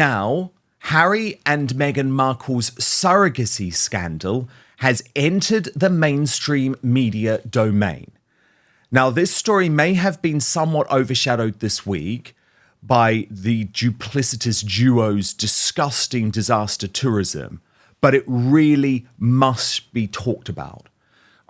Now, Harry and Meghan Markle's surrogacy scandal has entered the mainstream media domain. Now, this story may have been somewhat overshadowed this week by the duplicitous duo's disgusting disaster tourism, but it really must be talked about.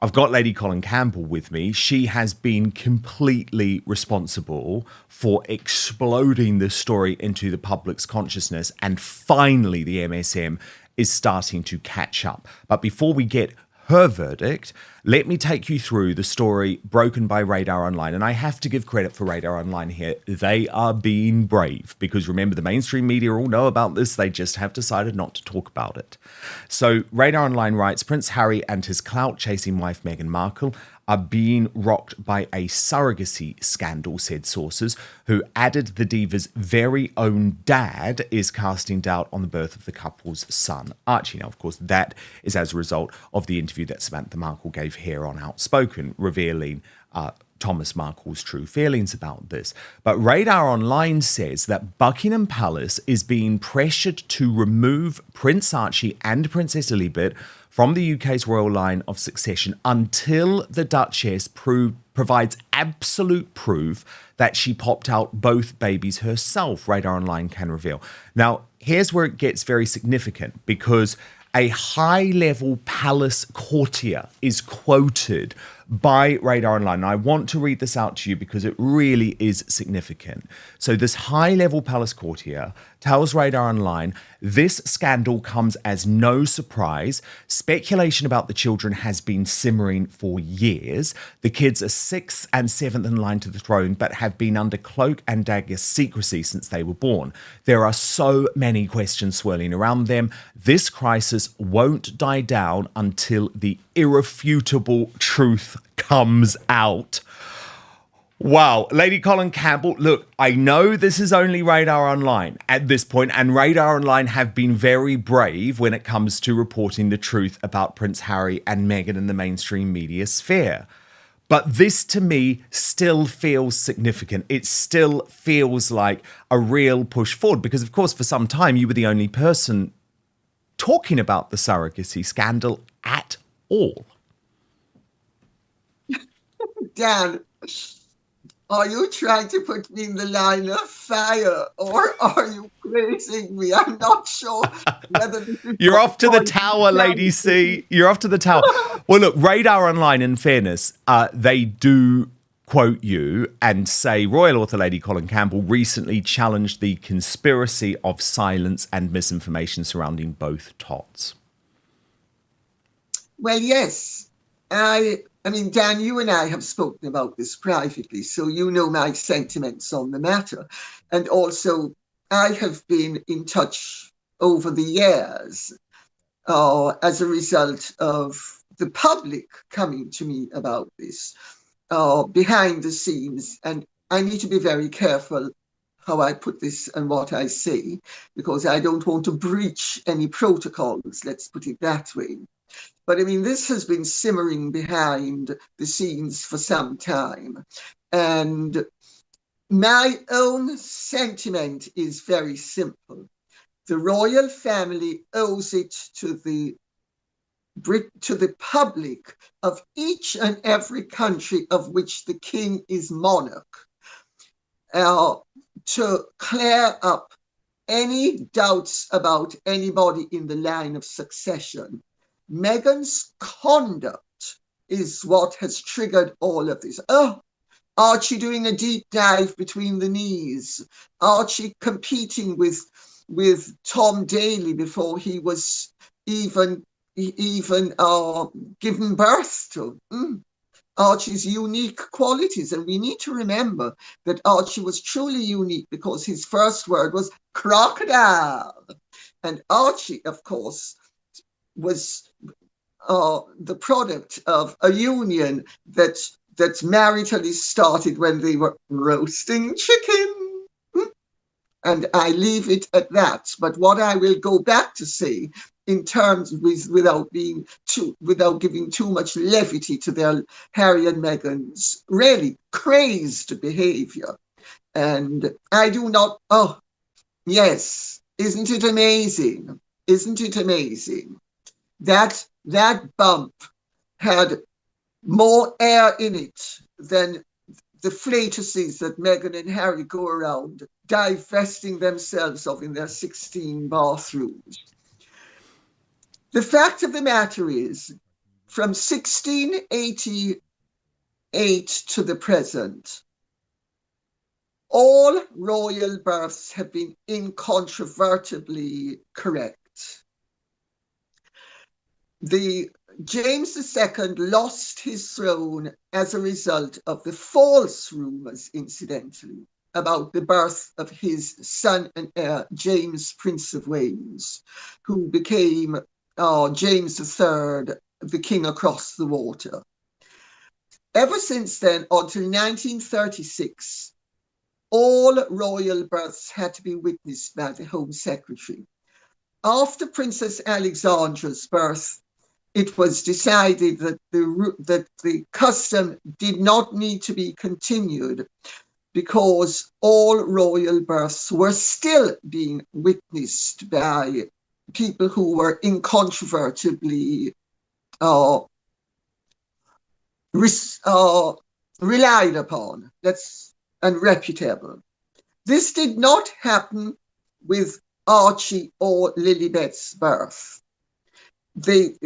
I've got Lady Colin Campbell with me. She has been completely responsible for exploding this story into the public's consciousness, and finally the MSM is starting to catch up. But before we get her verdict, let me take you through the story broken by Radar Online. And I have to give credit for Radar Online here. They are being brave, because remember, the mainstream media all know about this. They just have decided not to talk about it. So Radar Online writes, Prince Harry and his clout-chasing wife Meghan Markle are being rocked by a surrogacy scandal, said sources, who added the diva's very own dad is casting doubt on the birth of the couple's son, Archie. Now, of course, that is as a result of the interview that Samantha Markle gave here on Outspoken, revealing Thomas Markle's true feelings about this. But Radar Online says that Buckingham Palace is being pressured to remove Prince Archie and Princess Lilibet from the UK's royal line of succession until the Duchess provides absolute proof that she popped out both babies herself, Radar Online can reveal. Now, here's where it gets very significant, because a high-level palace courtier is quoted by Radar Online. Now, I want to read this out to you because it really is significant. So this high-level palace courtier tells Radar Online, this scandal comes as no surprise. Speculation about the children has been simmering for years. The kids are 6th and 7th in line to the throne, but have been under cloak and dagger secrecy since they were born. There are so many questions swirling around them. This crisis won't die down until the irrefutable truth comes out. Wow, Lady Colin Campbell, look, I know this is only Radar Online at this point, and Radar Online have been very brave when it comes to reporting the truth about Prince Harry and Meghan in the mainstream media sphere. But this, to me, still feels significant. It still feels like a real push forward, because, of course, for some time, you were the only person talking about the surrogacy scandal at all. Dan, are you trying to put me in the line of fire, or are you praising me? I'm not sure whether this is... You're off to the tower, Lady C. You're off to the tower. Well, look, Radar Online, in fairness, they do quote you and say royal author Lady Colin Campbell recently challenged the conspiracy of silence and misinformation surrounding both tots. Well, yes. I mean, Dan, you and I have spoken about this privately, so you know my sentiments on the matter. And also, I have been in touch over the years as a result of the public coming to me about this behind the scenes. And I need to be very careful how I put this and what I say, because I don't want to breach any protocols, let's put it that way. But I mean, this has been simmering behind the scenes for some time. And my own sentiment is very simple. The royal family owes it to the public of each and every country of which the king is monarch to clear up any doubts about anybody in the line of succession. Meghan's conduct is what has triggered all of this. Oh, Archie doing a deep dive between the knees. Archie competing with Tom Daley before he was even given birth to. Archie's unique qualities. And we need to remember that Archie was truly unique because his first word was crocodile. And Archie, of course, was the product of a union that maritally started when they were roasting chicken. And I leave it at that. But what I will go back to say, in terms without giving too much levity to their Harry and Meghan's really crazed behavior. And I do not, yes, Isn't it amazing? Isn't it amazing that that bump had more air in it than the flatuses that Meghan and Harry go around divesting themselves of in their 16 bathrooms? The fact of the matter is, from 1688 to the present, all royal births have been incontrovertibly correct. James II lost his throne as a result of the false rumours, incidentally, about the birth of his son and heir, James, Prince of Wales, who became James III, the king across the water. Ever since then, until 1936, all royal births had to be witnessed by the Home Secretary. After Princess Alexandra's birth, it was decided that the custom did not need to be continued because all royal births were still being witnessed by people who were incontrovertibly relied upon, and reputable. This did not happen with Archie or Lilibet's birth. The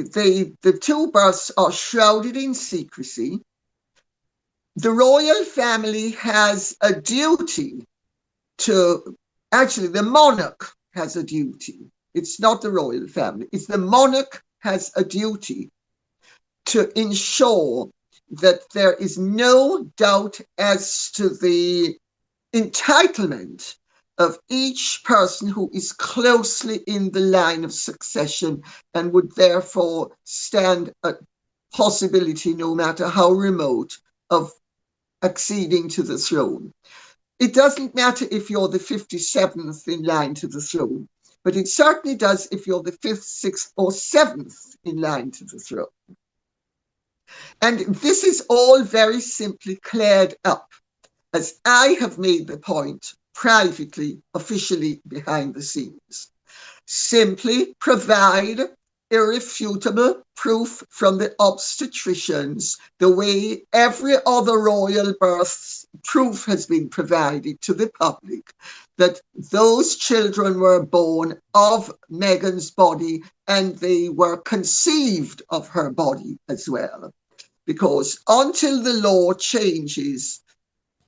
two births are shrouded in secrecy. The royal family has a duty to, actually the monarch has a duty. It's not the royal family, it's the monarch has a duty to ensure that there is no doubt as to the entitlement of each person who is closely in the line of succession and would therefore stand a possibility, no matter how remote, of acceding to the throne. It doesn't matter if you're the 57th in line to the throne, but it certainly does if you're the 5th, 6th, or 7th in line to the throne. And this is all very simply cleared up, as I have made the point privately, officially behind the scenes. Simply provide irrefutable proof from the obstetricians, the way every other royal birth's proof has been provided to the public, that those children were born of Meghan's body and they were conceived of her body as well. Because until the law changes,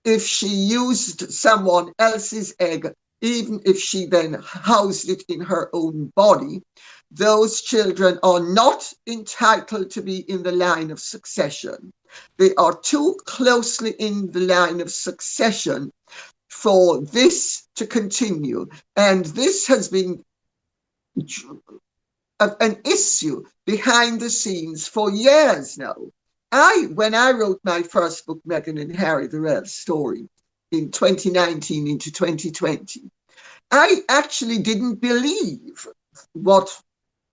if she used someone else's egg, even if she then housed it in her own body, those children are not entitled to be in the line of succession. They are too closely in the line of succession for this to continue. And this has been an issue behind the scenes for years now. When I wrote my first book, Meghan and Harry, The Real Story, in 2019 into 2020, I actually didn't believe what,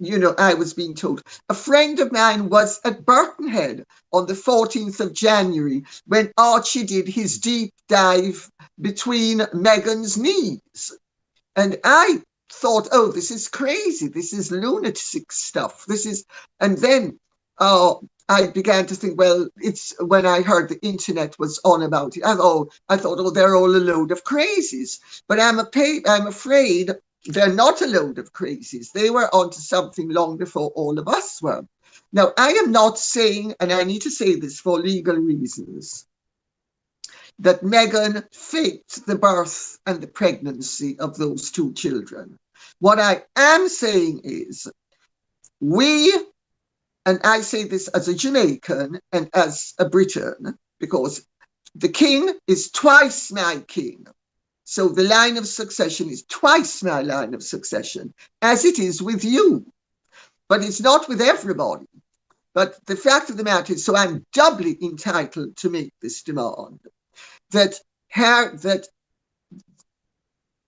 I was being told. A friend of mine was at Birkenhead on the 14th of January when Archie did his deep dive between Meghan's knees. And I thought, oh, this is crazy. This is lunatic stuff. And then I began to think, well, it's when I heard the internet was on about it. I thought, oh, they're all a load of crazies. But I'm afraid they're not a load of crazies. They were onto something long before all of us were. Now, I am not saying, and I need to say this for legal reasons, that Meghan faked the birth and the pregnancy of those two children. What I am saying is, and I say this as a Jamaican and as a Briton, because the king is twice my king. So the line of succession is twice my line of succession, as it is with you. But it's not with everybody. But the fact of the matter is, so I'm doubly entitled to make this demand, that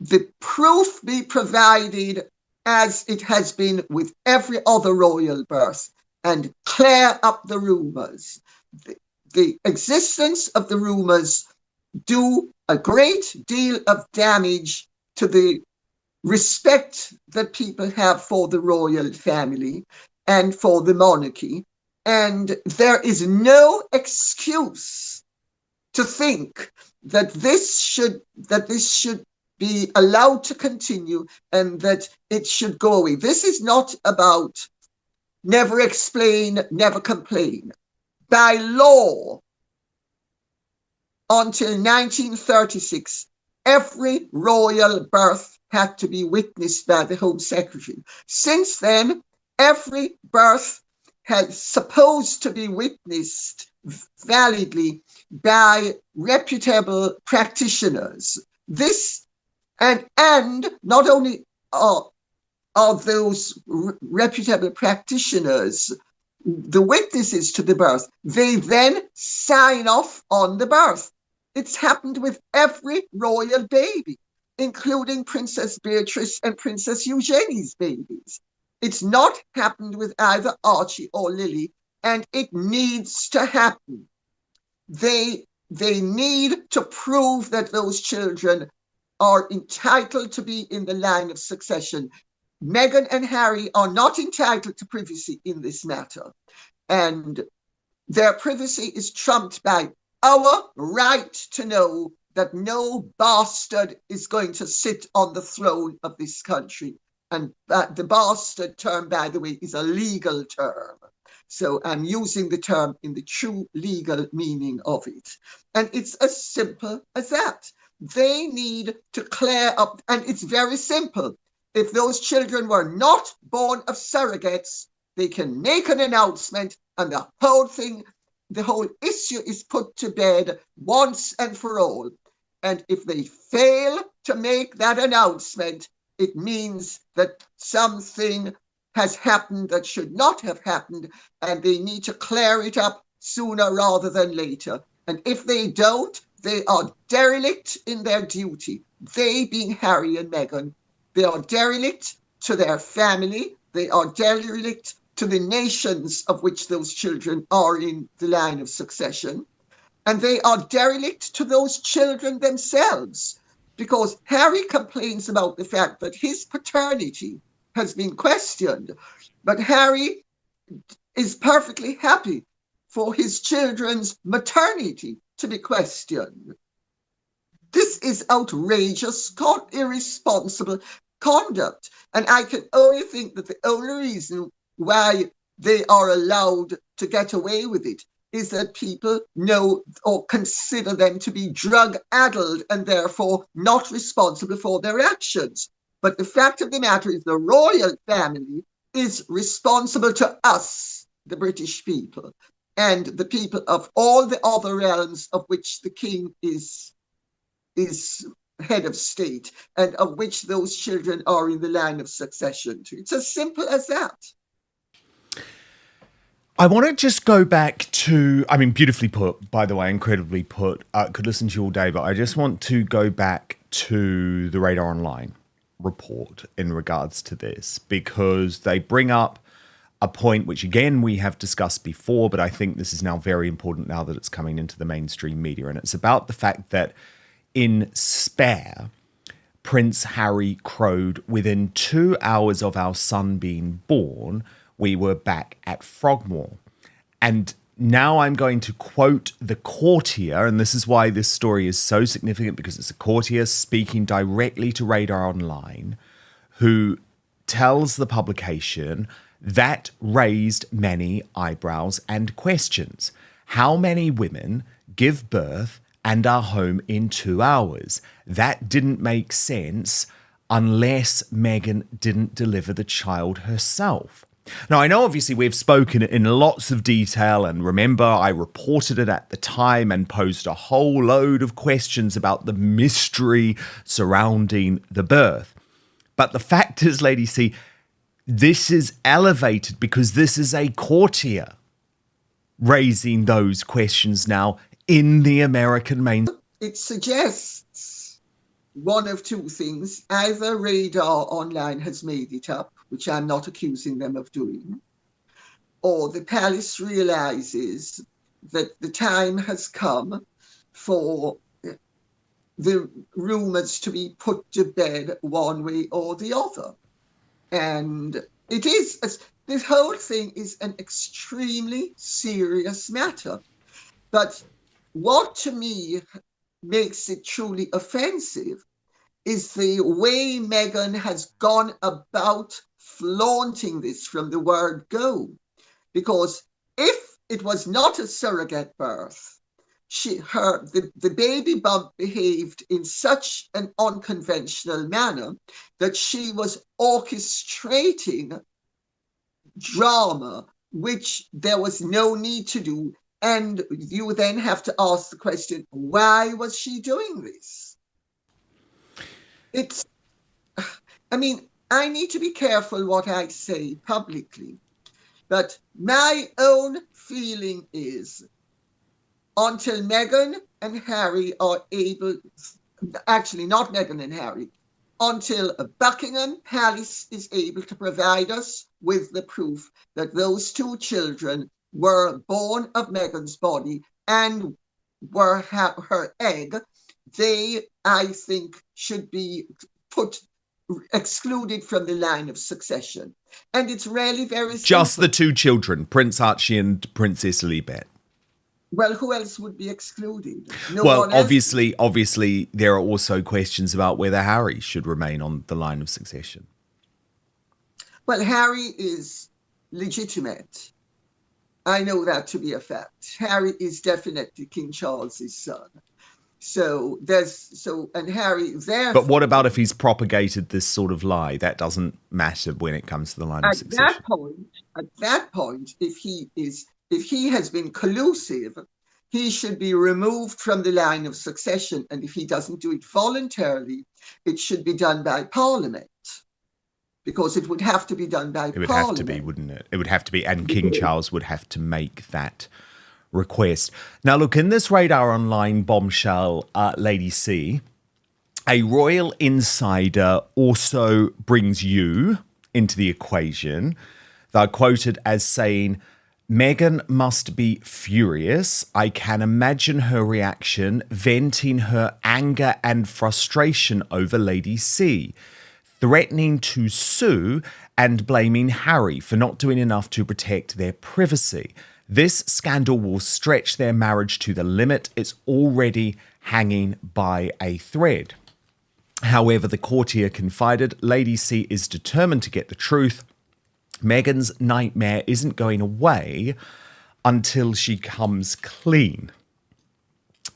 the proof be provided as it has been with every other royal birth, and clear up the rumours. The existence of the rumours do a great deal of damage to the respect that people have for the royal family and for the monarchy. And there is no excuse to think that this should be allowed to continue and that it should go away. This is not about never explain, never complain. By law, until 1936, every royal birth had to be witnessed by the Home Secretary. Since then, every birth has supposed to be witnessed validly by reputable practitioners. This and not only are those reputable practitioners the witnesses to the birth, they then sign off on the birth. It's happened with every royal baby, including Princess Beatrice and Princess Eugenie's babies. It's not happened with either Archie or Lily, and it needs to happen. They need to prove that those children are entitled to be in the line of succession. Meghan and Harry are not entitled to privacy in this matter, and their privacy is trumped by our right to know that no bastard is going to sit on the throne of this country. And the bastard term, by the way, is a legal term. So I'm using the term in the true legal meaning of it. And it's as simple as that. They need to clear up, and it's very simple. If those children were not born of surrogates, they can make an announcement and the whole issue is put to bed once and for all. And if they fail to make that announcement, it means that something has happened that should not have happened, and they need to clear it up sooner rather than later. And if they don't, they are derelict in their duty. They being Harry and Meghan. They are derelict to their family. They are derelict to the nations of which those children are in the line of succession. And they are derelict to those children themselves, because Harry complains about the fact that his paternity has been questioned. But Harry is perfectly happy for his children's maternity to be questioned. This is outrageous, irresponsible conduct. And I can only think that the only reason why they are allowed to get away with it is that people know or consider them to be drug-addled and therefore not responsible for their actions. But the fact of the matter is the royal family is responsible to us, the British people, and the people of all the other realms of which the king is head of state and of which those children are in the line of succession to. It's as simple as that. I want to just go back to, I mean, beautifully put, by the way, incredibly put. I could listen to you all day, but I just want to go back to the Radar Online report in regards to this, because they bring up a point which, again, we have discussed before, but I think this is now very important now that it's coming into the mainstream media. And it's about the fact that in Spare, Prince Harry crowed, "Within 2 hours of our son being born, we were back at Frogmore." And now I'm going to quote the courtier, and this is why this story is so significant, because it's a courtier speaking directly to Radar Online, who tells the publication that raised many eyebrows and questions. How many women give birth and are home in 2 hours? That didn't make sense unless Meghan didn't deliver the child herself. Now, I know obviously we've spoken in lots of detail, and remember I reported it at the time and posed a whole load of questions about the mystery surrounding the birth. But the fact is, Lady C, this is elevated because this is a courtier raising those questions now in the American main. It suggests one of two things. Either Radar Online has made it up, which I'm not accusing them of doing, or the palace realizes that the time has come for the rumours to be put to bed one way or the other. And it is, this whole thing is an extremely serious matter. But what to me makes it truly offensive is the way Meghan has gone about flaunting this from the word go. Because if it was not a surrogate birth, the baby bump behaved in such an unconventional manner that she was orchestrating drama, which there was no need to do. And you then have to ask the question, why was she doing this? It's, I mean, I need to be careful what I say publicly, but my own feeling is until Meghan and Harry are able, actually not Meghan and Harry, until Buckingham Palace is able to provide us with the proof that those two children were born of Meghan's body and were her egg, they, I think, should be excluded from the line of succession. And it's really very simple. Just the two children, Prince Archie and Princess Lilibet. Well, who else would be excluded? Well, obviously, there are also questions about whether Harry should remain on the line of succession. Well, Harry is legitimate. I know that to be a fact. Harry is definitely King Charles's son. And Harry there. But what about if he's propagated this sort of lie? That doesn't matter when it comes to the line of succession. At that point, if he has been collusive, he should be removed from the line of succession. And if he doesn't do it voluntarily, it should be done by Parliament. Because it would have to be done by Parliament. It would have to be, wouldn't it? It would have to be, and King Charles would have to make that request. Now, look, in this Radar Online bombshell, Lady C, a royal insider also brings you into the equation. They're quoted as saying, Meghan must be furious. I can imagine her reaction, venting her anger and frustration over Lady C, threatening to sue and blaming Harry for not doing enough to protect their privacy. This scandal will stretch their marriage to the limit. It's already hanging by a thread. However, the courtier confided, Lady C is determined to get the truth. Meghan's nightmare isn't going away until she comes clean.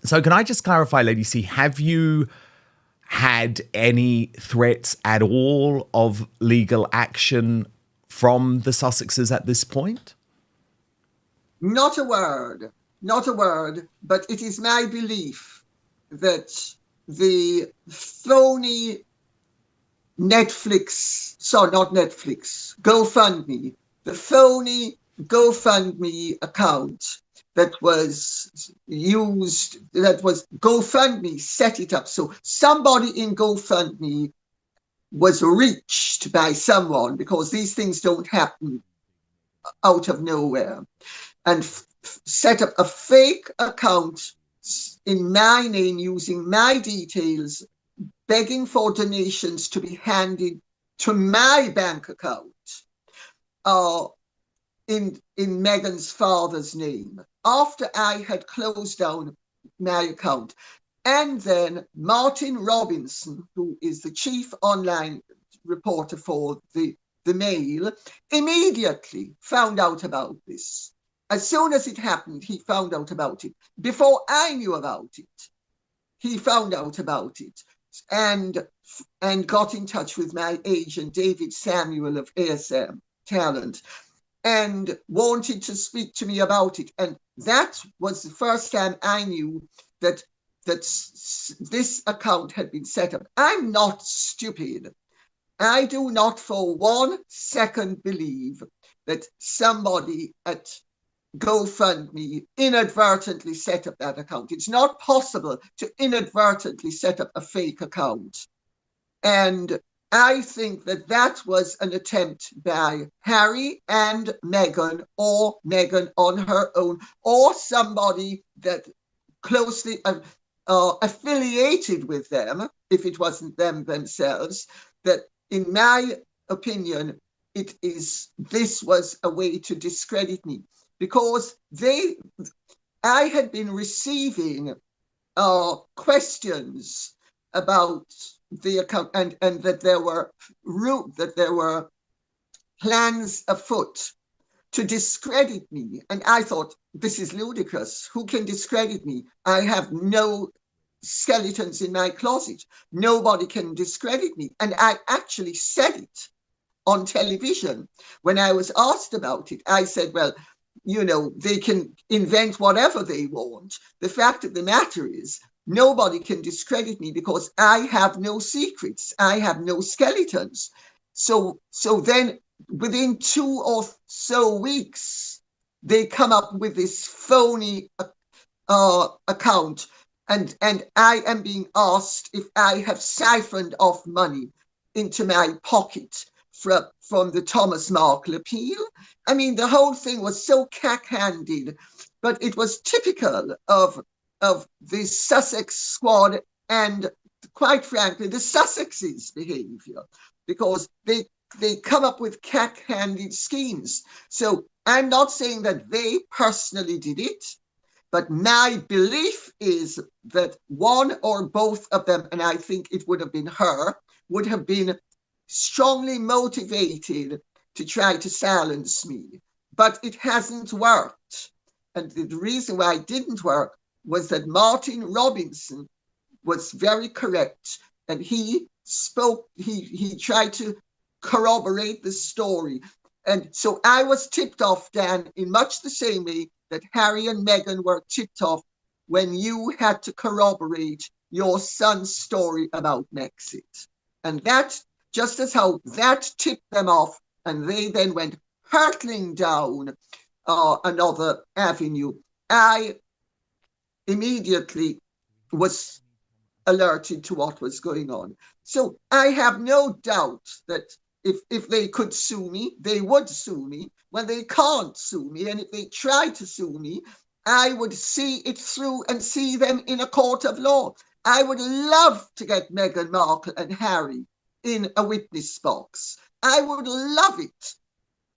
So can I just clarify, Lady C, have you had any threats at all of legal action from the Sussexes at this point? Not a word, but it is my belief that the phony GoFundMe, the phony GoFundMe account that was used, that was GoFundMe set it up. So somebody in GoFundMe was reached by someone, because these things don't happen out of nowhere, and set up a fake account in my name using my details, begging for donations to be handed to my bank account in Meghan's father's name, after I had closed down my account. And then Martin Robinson, who is the chief online reporter for the Mail, immediately found out about this. As soon as it happened, he found out about it. Before I knew about it, he found out about it and got in touch with my agent, David Samuel of ASM Talent, and wanted to speak to me about it. And that was the first time I knew that this account had been set up. I'm not stupid. I do not for 1 second believe that somebody at GoFundMe inadvertently set up that account. It's not possible to inadvertently set up a fake account. And I think that was an attempt by Harry and Meghan, or Meghan on her own, or somebody that closely affiliated with them, if it wasn't them themselves, that in my opinion, this was a way to discredit me, because I had been receiving questions about the account, and that there were plans afoot to discredit me. And I thought, this is ludicrous. Who can discredit me? I have no skeletons in my closet. Nobody can discredit me. And I actually said it on television. When I was asked about it, I said, well, they can invent whatever they want. The fact of the matter is, nobody can discredit me because I have no secrets. I have no skeletons. So then within 2 or so weeks, they come up with this phony account, and I am being asked if I have siphoned off money into my pocket from the Thomas Markle appeal. I mean, the whole thing was so cack-handed, but it was typical of the Sussex squad and, quite frankly, the Sussexes' behaviour, because they come up with cack-handed schemes. So I'm not saying that they personally did it, but my belief is that one or both of them, and I think it would have been her, would have been strongly motivated to try to silence me. But it hasn't worked. And the reason why it didn't work was that Martin Robinson was very correct. And he tried to corroborate the story. And so I was tipped off, Dan, in much the same way that Harry and Meghan were tipped off when you had to corroborate your son's story about Brexit. And that, just as how that tipped them off, and they then went hurtling down another avenue, I immediately was alerted to what was going on. So I have no doubt that if they could sue me, they would sue me. When they can't sue me, and if they try to sue me, I would see it through and see them in a court of law. I would love to get Meghan Markle and Harry in a witness box. I would love it.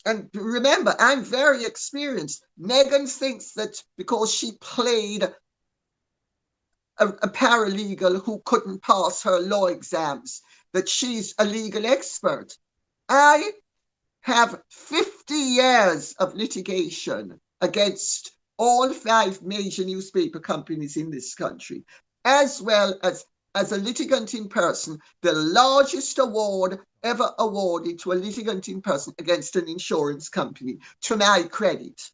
And remember, I'm very experienced. Meghan thinks that because she played a paralegal who couldn't pass her law exams, that she's a legal expert. I have 50 years of litigation against all 5 major newspaper companies in this country, as well as a litigant in person, the largest award ever awarded to a litigant in person against an insurance company, to my credit.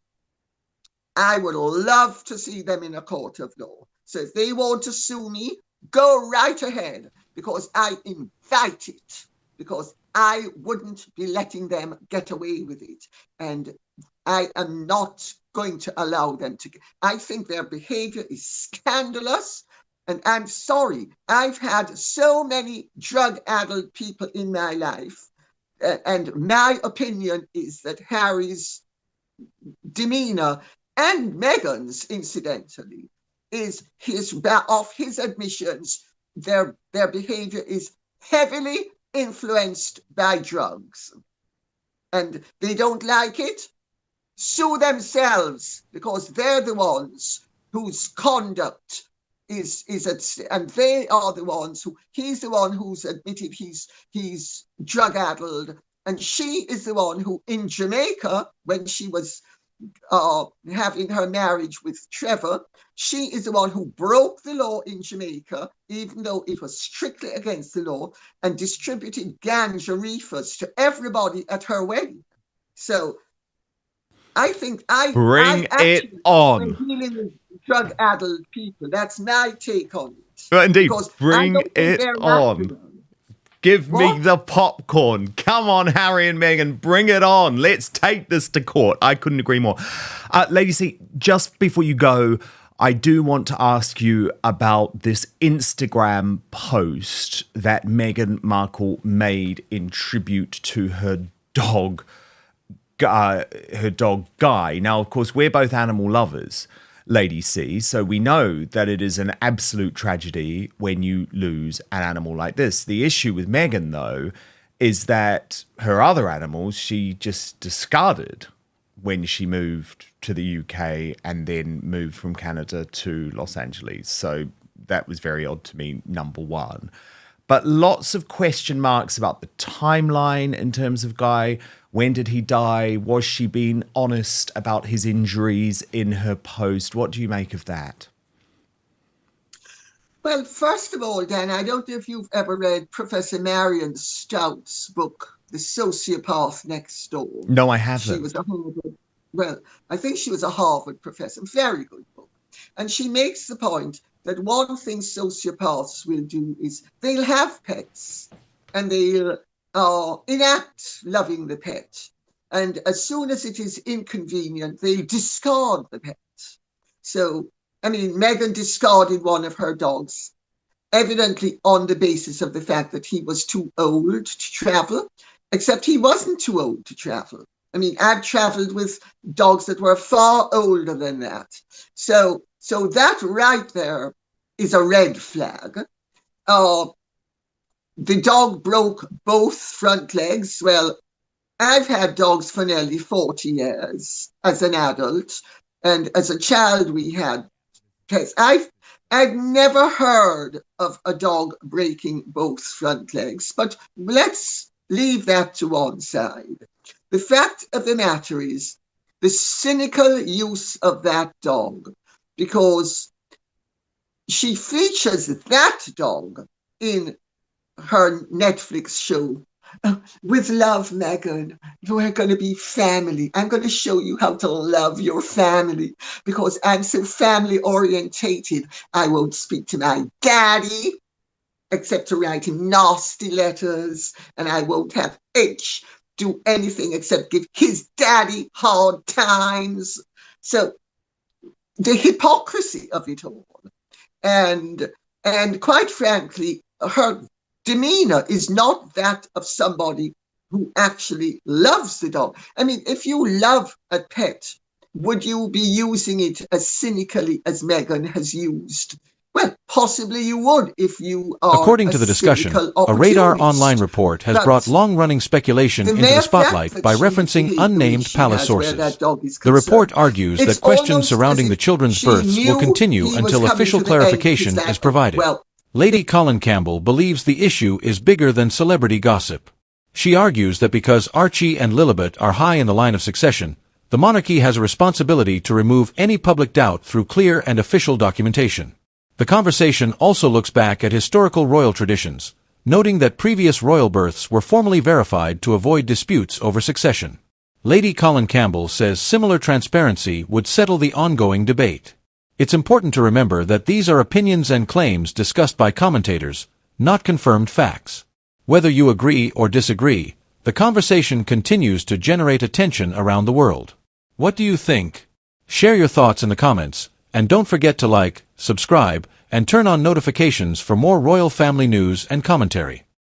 I would love to see them in a court of law. So if they want to sue me, go right ahead, because I invite it, because I wouldn't be letting them get away with it. And I am not going to allow them to. I think their behavior is scandalous. And I'm sorry, I've had so many drug-addled people in my life. And my opinion is that Harry's demeanor, and Meghan's, incidentally, is his admissions, their behavior is heavily influenced by drugs. And they don't like it. Sue themselves, because they're the ones whose conduct is and they are the ones he's the one who's admitted he's drug-addled, and she is the one who, in Jamaica, when she was having her marriage with Trevor, she is the one who broke the law in Jamaica, even though it was strictly against the law, and distributed ganja reefers to everybody at her wedding. So I think Bring it on. Dealing with drug-addled people. That's my take on it. But indeed, because bring it on. Give me the popcorn. Come on, Harry and Meghan, bring it on. Let's take this to court. I couldn't agree more. Lady C, just before you go, I do want to ask you about this Instagram post that Meghan Markle made in tribute to her dog Guy. Now, of course, we're both animal lovers. Lady C. So we know that it is an absolute tragedy when you lose an animal like this. The issue with Meghan, though, is that her other animals she just discarded when she moved to the UK and then moved from Canada to Los Angeles. So that was very odd to me, number one. But lots of question marks about the timeline in terms of Guy. When did he die? Was she being honest about his injuries in her post? What do you make of that? Well, first of all, Dan, I don't know if you've ever read Professor Marion Stout's book, The Sociopath Next Door. No, I haven't. She was a Harvard, well, I think she was a Harvard professor. Very good book. And she makes the point that one thing sociopaths will do is they'll have pets and they'll enact loving the pet. And as soon as it is inconvenient, they'll discard the pet. So, I mean, Meghan discarded one of her dogs, evidently on the basis of the fact that he was too old to travel, except he wasn't too old to travel. I mean, I've traveled with dogs that were far older than that. So that right there is a red flag. The dog broke both front legs. Well, I've had dogs for nearly 40 years as an adult. And as a child, we had pets. I've never heard of a dog breaking both front legs, but let's leave that to one side. The fact of the matter is the cynical use of that dog, because she features that dog in her Netflix show. With love, Meghan, we're going to be family. I'm going to show you how to love your family because I'm so family orientated. I won't speak to my daddy except to write him nasty letters, and I won't have H do anything except give his daddy hard times. So the hypocrisy of it all, and quite frankly, her demeanor is not that of somebody who actually loves the dog. I mean, if you love a pet, would you be using it as cynically as Meghan has used? Well, possibly you would if you are. According to the discussion, a Radar Online report has brought long-running speculation into the spotlight by referencing unnamed palace sources. The report argues that questions surrounding the children's births will continue until official clarification is provided. Lady Colin Campbell believes the issue is bigger than celebrity gossip. She argues that because Archie and Lilibet are high in the line of succession, the monarchy has a responsibility to remove any public doubt through clear and official documentation. The conversation also looks back at historical royal traditions, noting that previous royal births were formally verified to avoid disputes over succession. Lady Colin Campbell says similar transparency would settle the ongoing debate. It's important to remember that these are opinions and claims discussed by commentators, not confirmed facts. Whether you agree or disagree, the conversation continues to generate attention around the world. What do you think? Share your thoughts in the comments, and don't forget to like, subscribe, and turn on notifications for more royal family news and commentary.